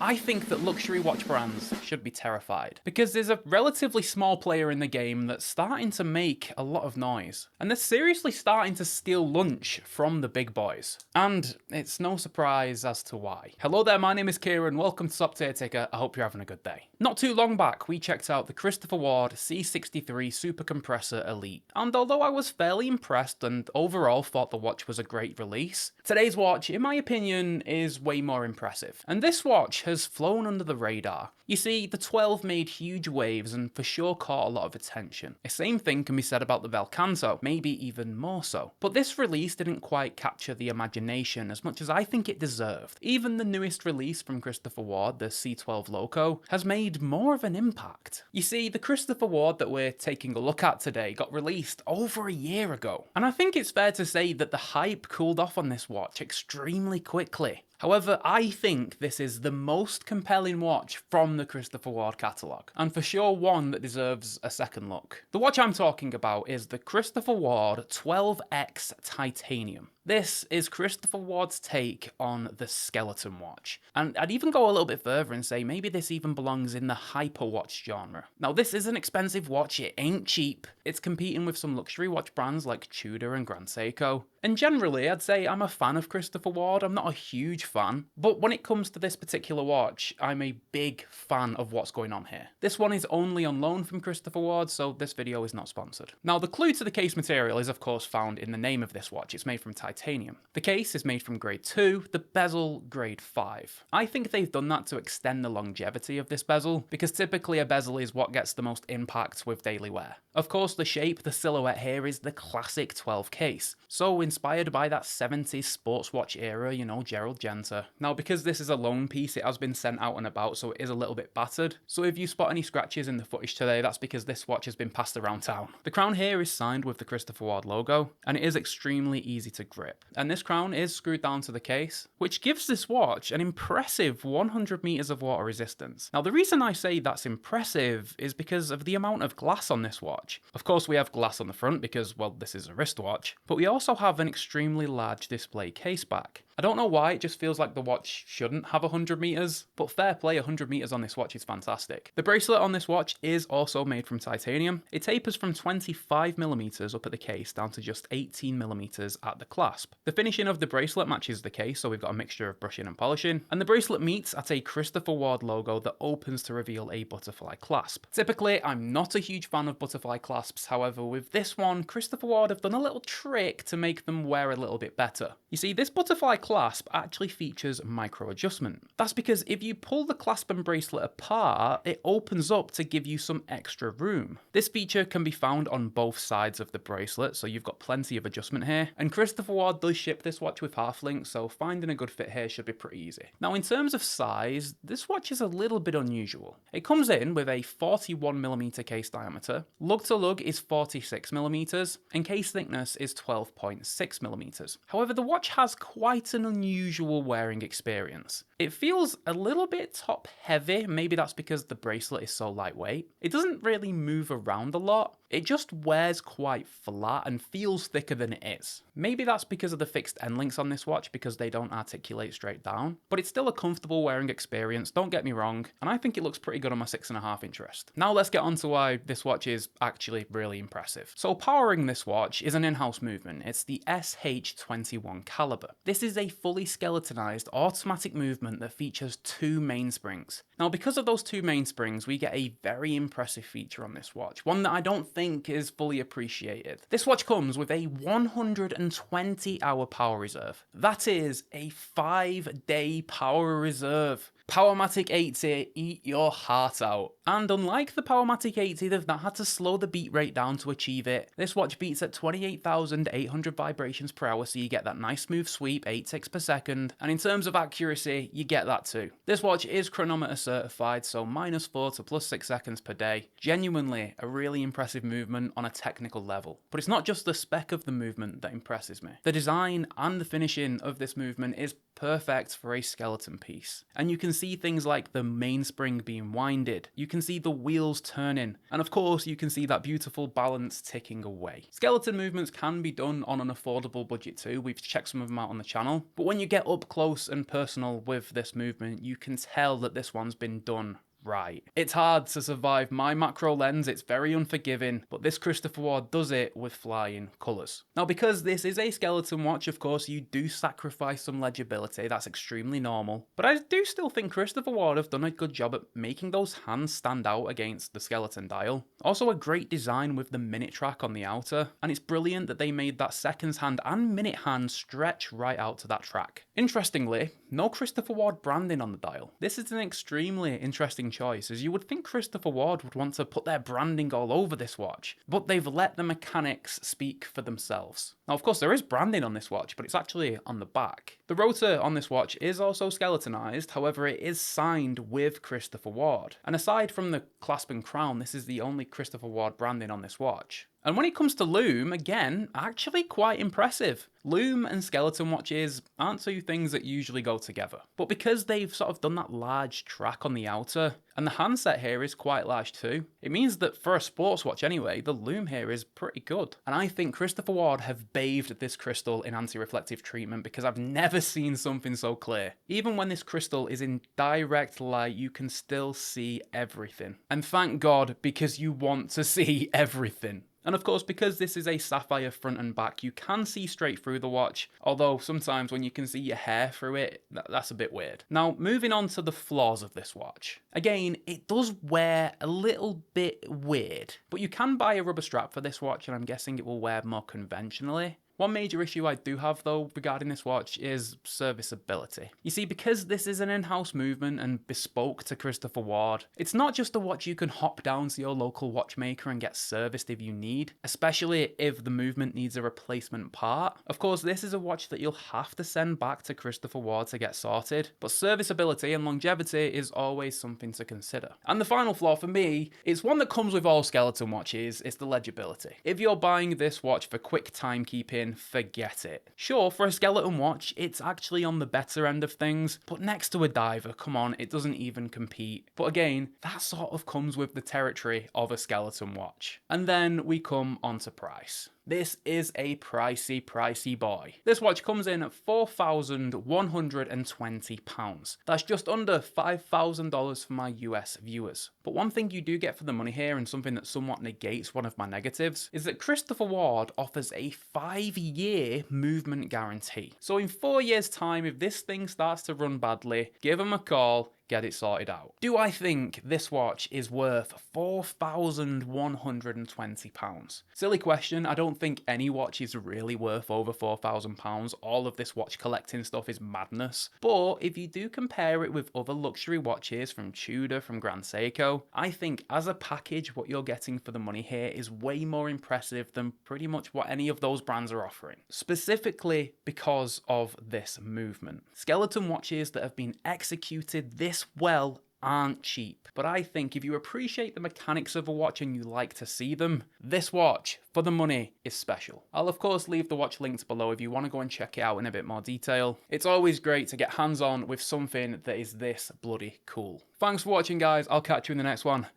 I think that luxury watch brands should be terrified, because there's a relatively small player in the game that's starting to make a lot of noise, and they're seriously starting to steal lunch from the big boys. And it's no surprise as to why. Hello there, my name is Kieran, welcome to Top Tier Ticker, I hope you're having a good day. Not too long back, we checked out the Christopher Ward C63 Super Compressor Elite, and although I was fairly impressed and overall thought the watch was a great release, today's watch, in my opinion, is way more impressive. And this watch has flown under the radar. You see, the 12 made huge waves and for sure caught a lot of attention. The same thing can be said about the Velcanto, maybe even more so. But this release didn't quite capture the imagination as much as I think it deserved. Even the newest release from Christopher Ward, the C12 Loco, has made more of an impact. You see, the Christopher Ward that we're taking a look at today got released over a year ago, and I think it's fair to say that the hype cooled off on this watch extremely quickly. However, I think this is the most compelling watch from the Christopher Ward catalogue, and for sure one that deserves a second look. The watch I'm talking about is the Christopher Ward 12X Titanium. This is Christopher Ward's take on the skeleton watch, and I'd even go a little bit further and say maybe this even belongs in the hyper watch genre. Now this is an expensive watch, it ain't cheap, it's competing with some luxury watch brands like Tudor and Grand Seiko, and generally I'd say I'm a fan of Christopher Ward, I'm not a huge fan, but when it comes to this particular watch, I'm a big fan of what's going on here. This one is only on loan from Christopher Ward, so this video is not sponsored. Now the clue to the case material is of course found in the name of this watch, it's made from titanium. The case is made from grade 2, the bezel grade 5. I think they've done that to extend the longevity of this bezel, because typically a bezel is what gets the most impact with daily wear. Of course the shape, the silhouette here is the classic 12 case, so inspired by that 70s sports watch era, you know, Gerald Genta. Now because this is a loan piece, it has been sent out and about, so it is a little bit battered, so if you spot any scratches in the footage today, that's because this watch has been passed around town. The crown here is signed with the Christopher Ward logo, and it is extremely easy to grip. And this crown is screwed down to the case, which gives this watch an impressive 100 meters of water resistance. Now the reason I say that's impressive is because of the amount of glass on this watch. Of course we have glass on the front because, well, this is a wristwatch, but we also have an extremely large display case back. I don't know why, it just feels like the watch shouldn't have 100 meters, but fair play, 100 meters on this watch is fantastic. The bracelet on this watch is also made from titanium. It tapers from 25mm up at the case down to just 18mm at the clasp. The finishing of the bracelet matches the case, so we've got a mixture of brushing and polishing, and the bracelet meets at a Christopher Ward logo that opens to reveal a butterfly clasp. Typically, I'm not a huge fan of butterfly clasps, however with this one, Christopher Ward have done a little trick to make them wear a little bit better. You see, this butterfly clasp actually features micro adjustment. That's because if you pull the clasp and bracelet apart, it opens up to give you some extra room. This feature can be found on both sides of the bracelet, so you've got plenty of adjustment here, and Christopher Ward does ship this watch with half link, so finding a good fit here should be pretty easy. Now in terms of size, this watch is a little bit unusual. It comes in with a 41mm case diameter, lug to lug is 46mm, and case thickness is 12.6mm. However, the watch has quite an unusual wearing experience. It feels a little bit top heavy, maybe that's because the bracelet is so lightweight. It doesn't really move around a lot, it just wears quite flat and feels thicker than it is. Maybe that's because of the fixed end links on this watch because they don't articulate straight down, but it's still a comfortable wearing experience, don't get me wrong, and I think it looks pretty good on my 6.5 inch wrist. Now let's get on to why this watch is actually really impressive. So powering this watch is an in-house movement, it's the SH21 caliber. This is a fully skeletonized automatic movement that features 2 mainsprings. Now because of those 2 mainsprings, we get a very impressive feature on this watch, one that I don't think is fully appreciated. This watch comes with a 120 hour power reserve. That is a 5-day power reserve. Powermatic 80, eat your heart out. And unlike the Powermatic 80, they've not had to slow the beat rate down to achieve it. This watch beats at 28,800 vibrations per hour, so you get that nice smooth sweep, 8 ticks per second. And in terms of accuracy, you get that too. This watch is chronometer certified, so -4 to +6 seconds per day. Genuinely a really impressive movement on a technical level. But it's not just the spec of the movement that impresses me. The design and the finishing of this movement is perfect for a skeleton piece. And you can see things like the mainspring being winded, you can see the wheels turning, and of course you can see that beautiful balance ticking away. Skeleton movements can be done on an affordable budget too, we've checked some of them out on the channel, but when you get up close and personal with this movement, you can tell that this one's been done right. It's hard to survive my macro lens, it's very unforgiving, but this Christopher Ward does it with flying colours. Now, because this is a skeleton watch, of course, you do sacrifice some legibility, that's extremely normal, but I do still think Christopher Ward have done a good job at making those hands stand out against the skeleton dial. Also a great design with the minute track on the outer, and it's brilliant that they made that seconds hand and minute hand stretch right out to that track. Interestingly, no Christopher Ward branding on the dial. This is an extremely interesting choice, as you would think Christopher Ward would want to put their branding all over this watch, but they've let the mechanics speak for themselves. Now, of course, there is branding on this watch, but it's actually on the back. The rotor on this watch is also skeletonized, however, it is signed with Christopher Ward. And aside from the clasp and crown, this is the only Christopher Ward branding on this watch. And when it comes to lume, again, actually quite impressive. Lume and skeleton watches aren't two things that usually go together. But because they've sort of done that large track on the outer, and the handset here is quite large too, it means that for a sports watch anyway, the lume here is pretty good. And I think Christopher Ward have bathed this crystal in anti-reflective treatment because I've never seen something so clear. Even when this crystal is in direct light, you can still see everything. And thank God, because you want to see everything. And of course, because this is a sapphire front and back, you can see straight through the watch, although sometimes when you can see your hair through it, that's a bit weird. Now, moving on to the flaws of this watch. Again, it does wear a little bit weird, but you can buy a rubber strap for this watch, and I'm guessing it will wear more conventionally. One major issue I do have though regarding this watch is serviceability. You see, because this is an in-house movement and bespoke to Christopher Ward, it's not just a watch you can hop down to your local watchmaker and get serviced if you need, especially if the movement needs a replacement part. Of course, this is a watch that you'll have to send back to Christopher Ward to get sorted, but serviceability and longevity is always something to consider. And the final flaw for me, it's one that comes with all skeleton watches, it's the legibility. If you're buying this watch for quick timekeeping, forget it. Sure, for a skeleton watch, it's actually on the better end of things, but next to a diver, come on, it doesn't even compete. But again, that sort of comes with the territory of a skeleton watch. And then we come onto price. This is a pricey boy. This watch comes in at £4,120. That's just under $5,000 for my US viewers. But one thing you do get for the money here, and something that somewhat negates one of my negatives, is that Christopher Ward offers a 5-year movement guarantee. So in 4 years' time, if this thing starts to run badly, give them a call, get it sorted out. Do I think this watch is worth £4,120? Silly question. I don't think any watch is really worth over £4,000. All of this watch collecting stuff is madness. But if you do compare it with other luxury watches from Tudor, from Grand Seiko, I think as a package, what you're getting for the money here is way more impressive than pretty much what any of those brands are offering. Specifically because of this movement. Skeleton watches that have been executed this well aren't cheap, but I think if you appreciate the mechanics of a watch and you like to see them, this watch, for the money, is special. I'll of course leave the watch linked below if you want to go and check it out in a bit more detail. It's always great to get hands-on with something that is this bloody cool. Thanks for watching, guys. I'll catch you in the next one.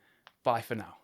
Bye for now.